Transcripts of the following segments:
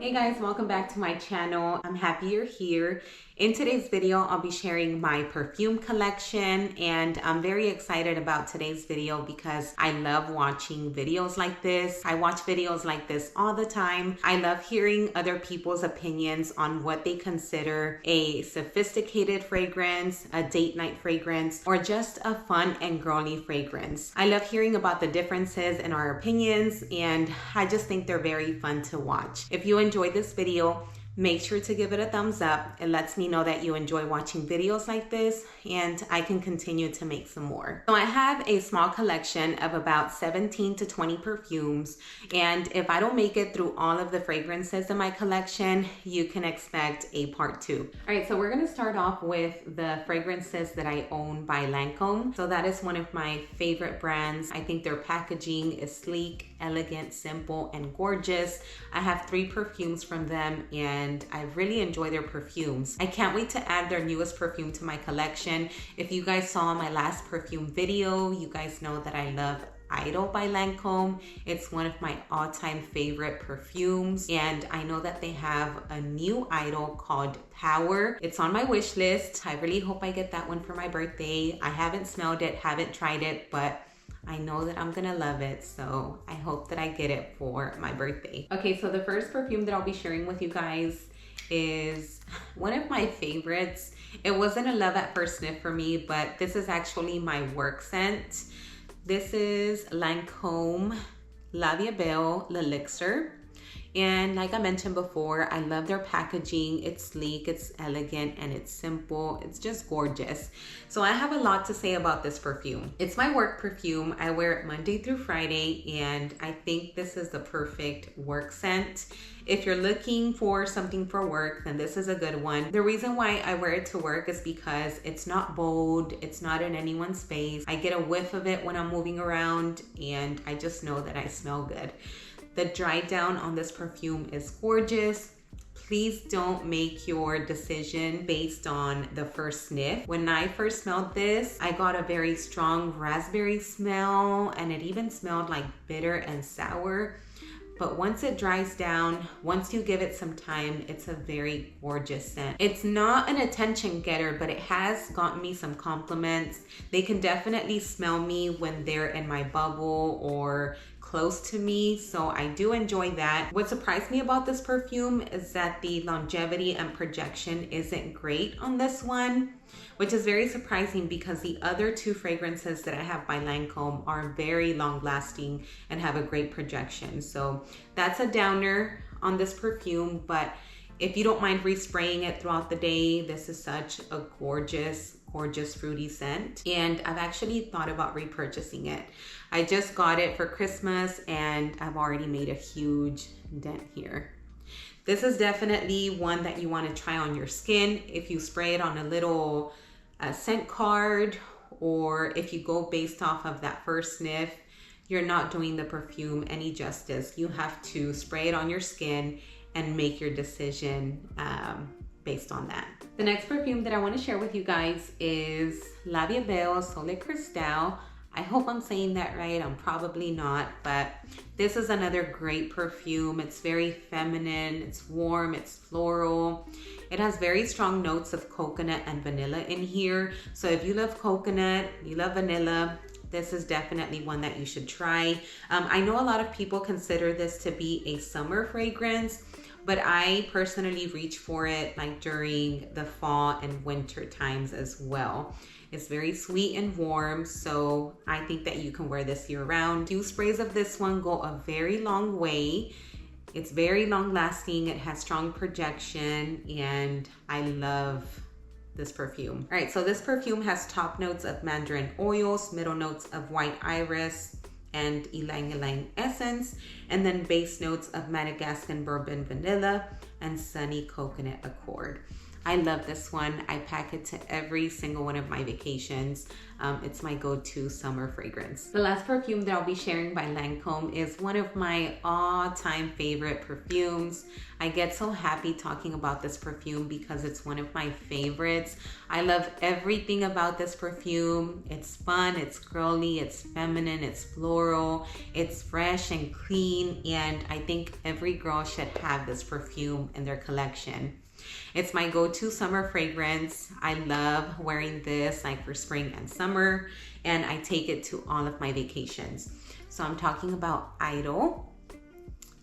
Hey guys, welcome back to my channel. I'm happy you're here. In today's video, I'll be sharing my perfume collection, and I'm very excited about today's video because I love watching videos like this. I watch videos like this all the time. I love hearing other people's opinions on what they consider a sophisticated fragrance, a date night fragrance, or just a fun and girly fragrance. I love hearing about the differences in our opinions, and I just think they're very fun to watch. If you enjoyed this video, make sure to give it a thumbs up. It lets me know that you enjoy watching videos like this and I can continue to make some more. So I have a small collection of about 17 to 20 perfumes, and if I don't make it through all of the fragrances in my collection, you can expect a part 2. All right, so we're gonna start off with the fragrances that I own by Lancome. So that is one of my favorite brands. I think their packaging is sleek, elegant, simple, and gorgeous. I have 3 perfumes from them and I really enjoy their perfumes. I can't wait to add their newest perfume to my collection. If you guys saw my last perfume video, you guys know that I love Idol by Lancome. It's one of my all-time favorite perfumes, and I know that they have a new Idol called Power. It's on my wish list. I really hope I get that one for my birthday. I haven't smelled it, haven't tried it, but I know that I'm gonna love it, so I hope that I get it for my birthday. Okay, so the first perfume that I'll be sharing with you guys is one of my favorites. It wasn't a love at first sniff for me, but this is actually my work scent. This is Lancome La Vie Belle L'Elixir. And like I mentioned before, I love their packaging. It's sleek, it's elegant, and it's simple. It's just gorgeous. So I have a lot to say about this perfume. It's my work perfume. I wear it Monday through Friday, and I think this is the perfect work scent. If you're looking for something for work, then this is a good one. The reason why I wear it to work is because it's not bold, it's not in anyone's face. I get a whiff of it when I'm moving around, and I just know that I smell good. The dry down on this perfume is gorgeous. Please don't make your decision based on the first sniff. When I first smelled this, I got a very strong raspberry smell, and it even smelled like bitter and sour. But once it dries down, once you give it some time, it's a very gorgeous scent. It's not an attention getter, but it has gotten me some compliments. They can definitely smell me when they're in my bubble or close to me, so I do enjoy that. What surprised me about this perfume is that the longevity and projection isn't great on this one, which is very surprising because the other 2 fragrances that I have by Lancome are very long lasting and have a great projection. So that's a downer on this perfume, but if you don't mind respraying it throughout the day, this is such a gorgeous fruity scent, and I've actually thought about repurchasing it. I just got it for Christmas and I've already made a huge dent here. This is definitely one that you want to try on your skin. If you spray it on a little scent card, or if you go based off of that first sniff, you're not doing the perfume any justice. You have to spray it on your skin and make your decision based on that. The next perfume that I want to share with you guys is La Vie Belle Soleil Cristal. I hope I'm saying that right. I'm probably not, but this is another great perfume. It's very feminine, it's warm, it's floral. It has very strong notes of coconut and vanilla in here. So if you love coconut, you love vanilla, this is definitely one that you should try. I know a lot of people consider this to be a summer fragrance, but I personally reach for it like during the fall and winter times as well. It's very sweet and warm, so I think that you can wear this year round. 2 sprays of this one go a very long way. It's very long lasting, it has strong projection, and I love this perfume. All right, so this perfume has top notes of mandarin oils, middle notes of white iris and ylang ylang essence, and then base notes of Madagascan bourbon vanilla and sunny coconut accord. I love this one. I pack it to every single one of my vacations. It's my go-to summer fragrance. The last perfume that I'll be sharing by Lancome is one of my all-time favorite perfumes. I get so happy talking about this perfume because it's one of my favorites. I love everything about this perfume. It's fun, it's girly, it's feminine, it's floral, it's fresh and clean, and I think every girl should have this perfume in their collection. It's my go-to summer fragrance. I love wearing this like for spring and summer, and I take it to all of my vacations. So I'm talking about Idol.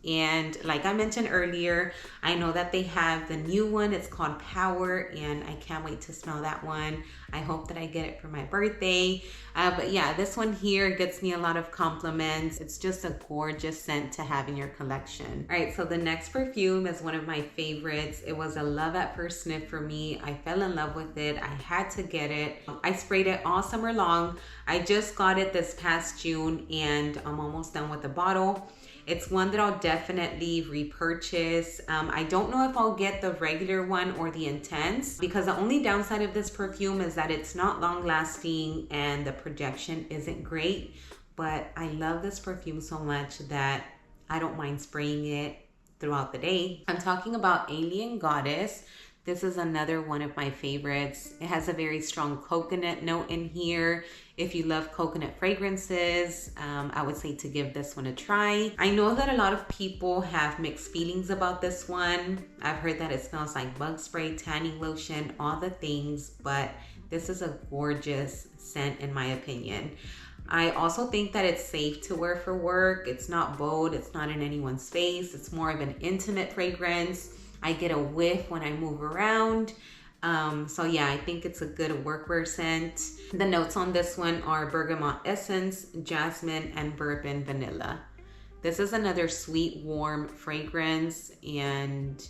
And like I mentioned earlier, I know that they have the new one. It's called Power, and I can't wait to smell that one. I hope that I get it for my birthday. But yeah, this one here gets me a lot of compliments. It's just a gorgeous scent to have in your collection. All right, so the next perfume is one of my favorites. It was a love at first sniff for me. I fell in love with it. I had to get it. I sprayed it all summer long. I just got it this past June, and I'm almost done with the bottle. It's one that I'll definitely repurchase. I don't know if I'll get the regular one or the intense, because the only downside of this perfume is that it's not long lasting and the projection isn't great. But I love this perfume so much that I don't mind spraying it throughout the day. I'm talking about Alien Goddess. This is another one of my favorites. It has a very strong coconut note in here. If you love coconut fragrances, I would say to give this one a try. I know that a lot of people have mixed feelings about this one. I've heard that it smells like bug spray, tanning lotion, all the things, but this is a gorgeous scent in my opinion. I also think that it's safe to wear for work. It's not bold, it's not in anyone's face. It's more of an intimate fragrance. I get a whiff when I move around. So yeah, I think it's a good workwear scent. The notes on this one are bergamot essence, jasmine, and bourbon vanilla. This is another sweet, warm fragrance, and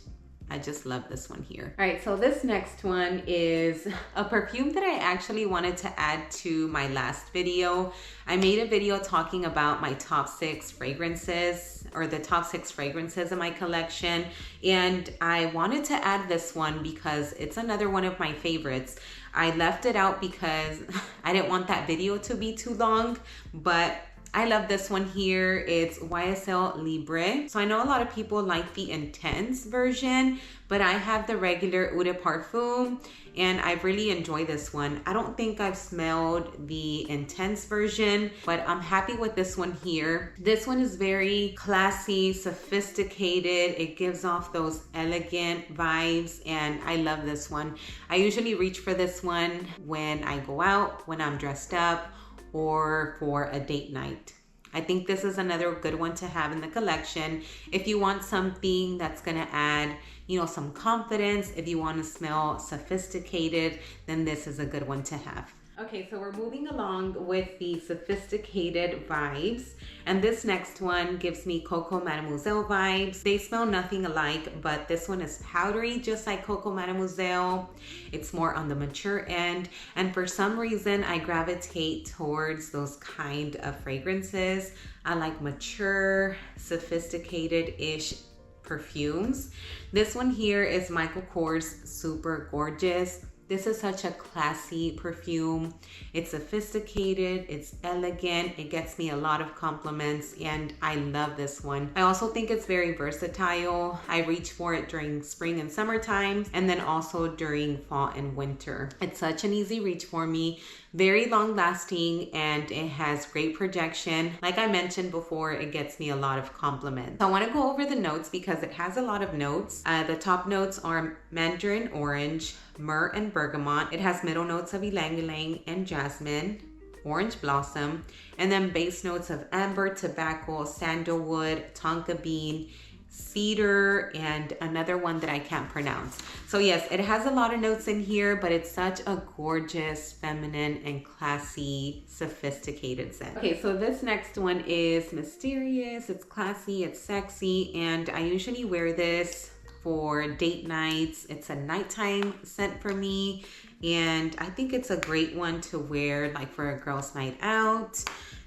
I just love this one here. All right, so this next one is a perfume that I actually wanted to add to my last video. I made a video talking about my top 6 fragrances, or the top 6 fragrances in my collection, and I wanted to add this one because it's another one of my favorites. I left it out because I didn't want that video to be too long, but I love this one here. It's YSL Libre. So I know a lot of people like the intense version, but I have the regular Eau de Parfum, and I really enjoy this one. I don't think I've smelled the intense version, but I'm happy with this one here. This one is very classy, sophisticated. It gives off those elegant vibes, and I love this one. I usually reach for this one when I go out, when I'm dressed up, or for a date night. I think this is another good one to have in the collection. If you want something that's gonna add, you know, some confidence, if you wanna smell sophisticated, then this is a good one to have. Okay, so we're moving along with the sophisticated vibes, and this next one gives me Coco Mademoiselle vibes. They smell nothing alike, but this one is powdery, just like Coco Mademoiselle. It's more on the mature end, and for some reason, I gravitate towards those kind of fragrances. I like mature, sophisticated-ish perfumes. This one here is Michael Kors Super Gorgeous. This is such a classy perfume. It's sophisticated, it's elegant, it gets me a lot of compliments, and I love this one. I also think it's very versatile. I reach for it during spring and summertime, and then also during fall and winter. It's such an easy reach for me, very long lasting, and it has great projection. Like I mentioned before, it gets me a lot of compliments. So I want to go over the notes because it has a lot of notes. The top notes are mandarin orange, myrrh and bergamot. It has middle notes of ylang ylang and jasmine, orange blossom, and then base notes of amber, tobacco, sandalwood, tonka bean, cedar, and another one that I can't pronounce. So yes, it has a lot of notes in here, but it's such a gorgeous, feminine, and classy, sophisticated scent. Okay, so this next one is mysterious. It's classy, it's sexy, and I usually wear this for date nights. It's a nighttime scent for me, and I think it's a great one to wear like for a girl's night out.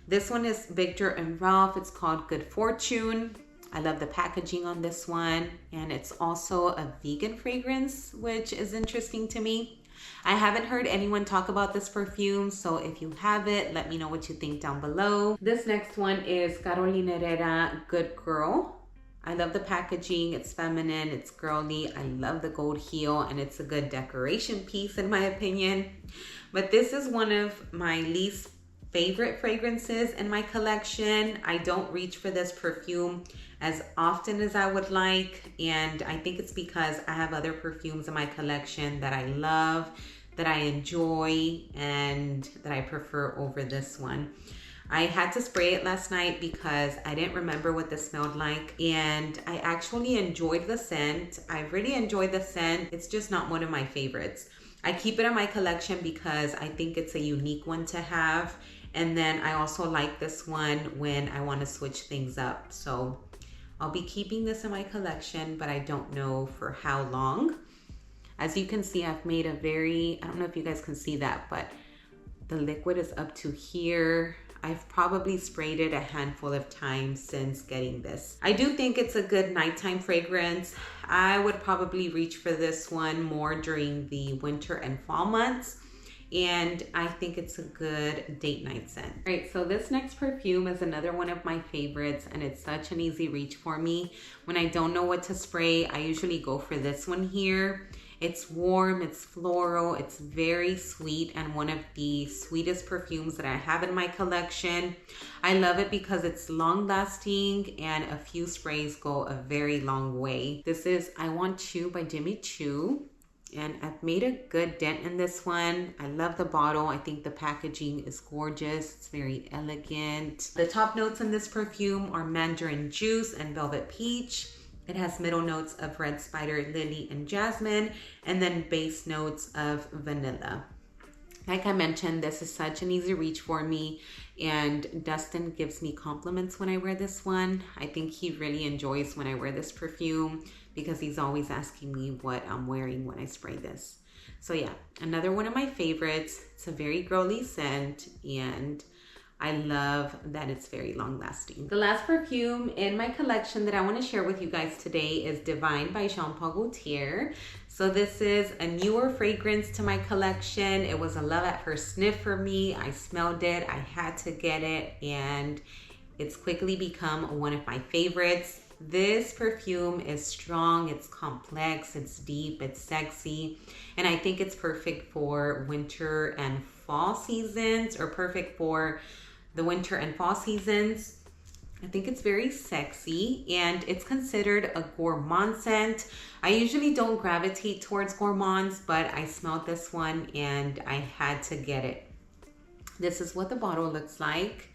This one is Victor and Ralph. It's called Good Fortune. I love the packaging on this one, and it's also a vegan fragrance, which is interesting to me. I haven't heard anyone talk about this perfume, so if you have it, let me know what you think down below. This next one is Carolina Herrera Good Girl. I love the packaging. It's feminine, it's girly. I love the gold heel, and it's a good decoration piece in my opinion. But this is one of my least favorite fragrances in my collection. I don't reach for this perfume as often as I would like, and I think it's because I have other perfumes in my collection that I love, that I enjoy, and that I prefer over this one. I had to spray it last night because I didn't remember what this smelled like, and I actually enjoyed the scent. I really enjoyed the scent. It's just not one of my favorites. I keep it in my collection because I think it's a unique one to have, and then I also like this one when I want to switch things up. So I'll be keeping this in my collection, but I don't know for how long. As you can see, I've made a very, I don't know if you guys can see that, but the liquid is up to here. I've probably sprayed it a handful of times since getting this. I do think it's a good nighttime fragrance. I would probably reach for this one more during the winter and fall months. And I think it's a good date night scent. All right, so this next perfume is another one of my favorites, and it's such an easy reach for me. When I don't know what to spray, I usually go for this one here. It's warm, it's floral, it's very sweet, and one of the sweetest perfumes that I have in my collection. I love it because it's long lasting, and a few sprays go a very long way. This is I Want You by Jimmy Choo. And I've made a good dent in this one. I love the bottle. I think the packaging is gorgeous. It's very elegant. The top notes in this perfume are mandarin juice and velvet peach. It has middle notes of red spider, lily, and jasmine, and then base notes of vanilla. Like I mentioned, this is such an easy reach for me, and Dustin gives me compliments when I wear this one. I think he really enjoys when I wear this perfume because he's always asking me what I'm wearing when I spray this. So yeah, another one of my favorites. It's a very girly scent, and I love that it's very long lasting. The last perfume in my collection that I want to share with you guys today is Divine by Jean Paul Gaultier. So this is a newer fragrance to my collection. It was a love at first sniff for me. I smelled it, I had to get it, and it's quickly become one of my favorites. This perfume is strong, it's complex, it's deep, it's sexy, and I think it's perfect for winter and fall seasons, or perfect for the winter and fall seasons. I think it's very sexy, and it's considered a gourmand scent. I usually don't gravitate towards gourmands, but I smelled this one and I had to get it. This is what the bottle looks like.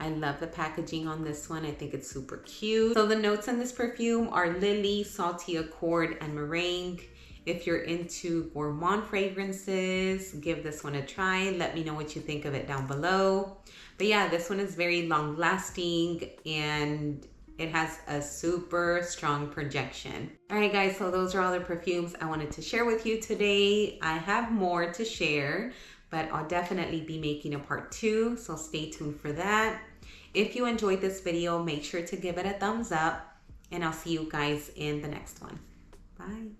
I love the packaging on this one. I think it's super cute. So the notes in this perfume are lily, salty accord, and meringue. If you're into gourmand fragrances, give this one a try. Let me know what you think of it down below. But yeah, this one is very long lasting, and it has a super strong projection. All right guys, so those are all the perfumes I wanted to share with you today. I have more to share, but I'll definitely be making a part 2, so stay tuned for that. If you enjoyed this video, make sure to give it a thumbs up, and I'll see you guys in the next one. Bye.